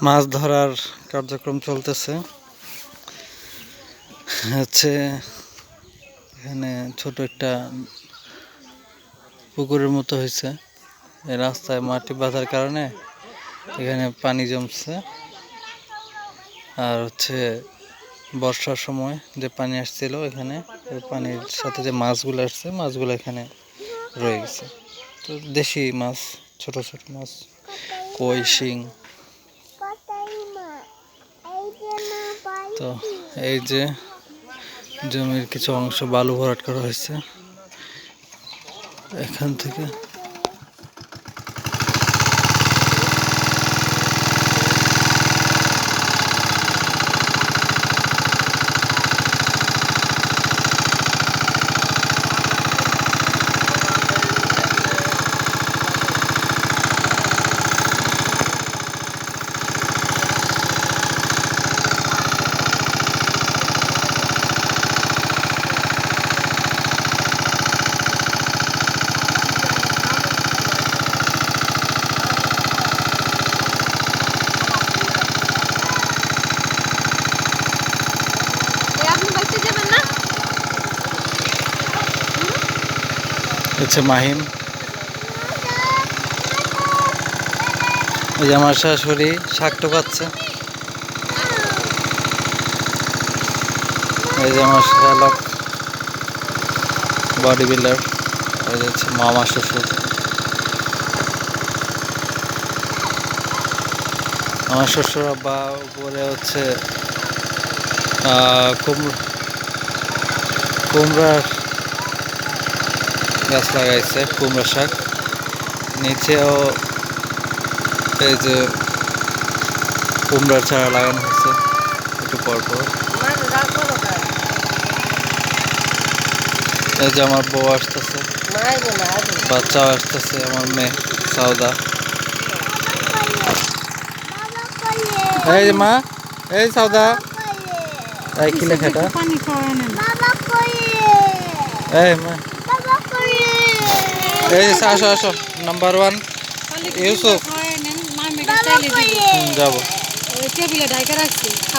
মাছ ধরার কার্যক্রম চলতেছে। হচ্ছে এখানে ছোট একটা পুকুরের মতো হয়েছে। এই রাস্তায় মাটি বাঁধার কারণে এখানে পানি জমছে। আর হচ্ছে বর্ষার সময় যে পানি আসছিল এখানে, ওই পানির সাথে যে মাছগুলো আসছে, মাছগুলো এখানে রয়ে গেছে। তো দেশি মাছ, ছোট ছোট মাছ, কই, শিং। তো এই যে জমির কিছু অংশ বালু ভরাট করা হয়েছে এখান থেকে। হচ্ছে মাহিম, এই যে আমার শাশুড়ি শাক টোকাচ্ছে। এই যে আমার শালক বডি বিল্ডার, এই যে হচ্ছে মামা শ্বশুর। আমার শ্বশুর আব্বা উপরে হচ্ছে কুমড়ার গাছ লাগাইছে, কুমড়া শাক। নিচেও এই যে কুমড়ার চারা লাগানো হয়েছে একটু পরপর। এই যে আমার বউ আসতেছে, বাচ্চাও আসতেছে, আমার মেয়ে সাউদা। এই যে মা, এই সাউদা, এই কি লেখাটা? এই মা, এই আসো আসো, নাম্বার 1 ইউসুফ। যাবো।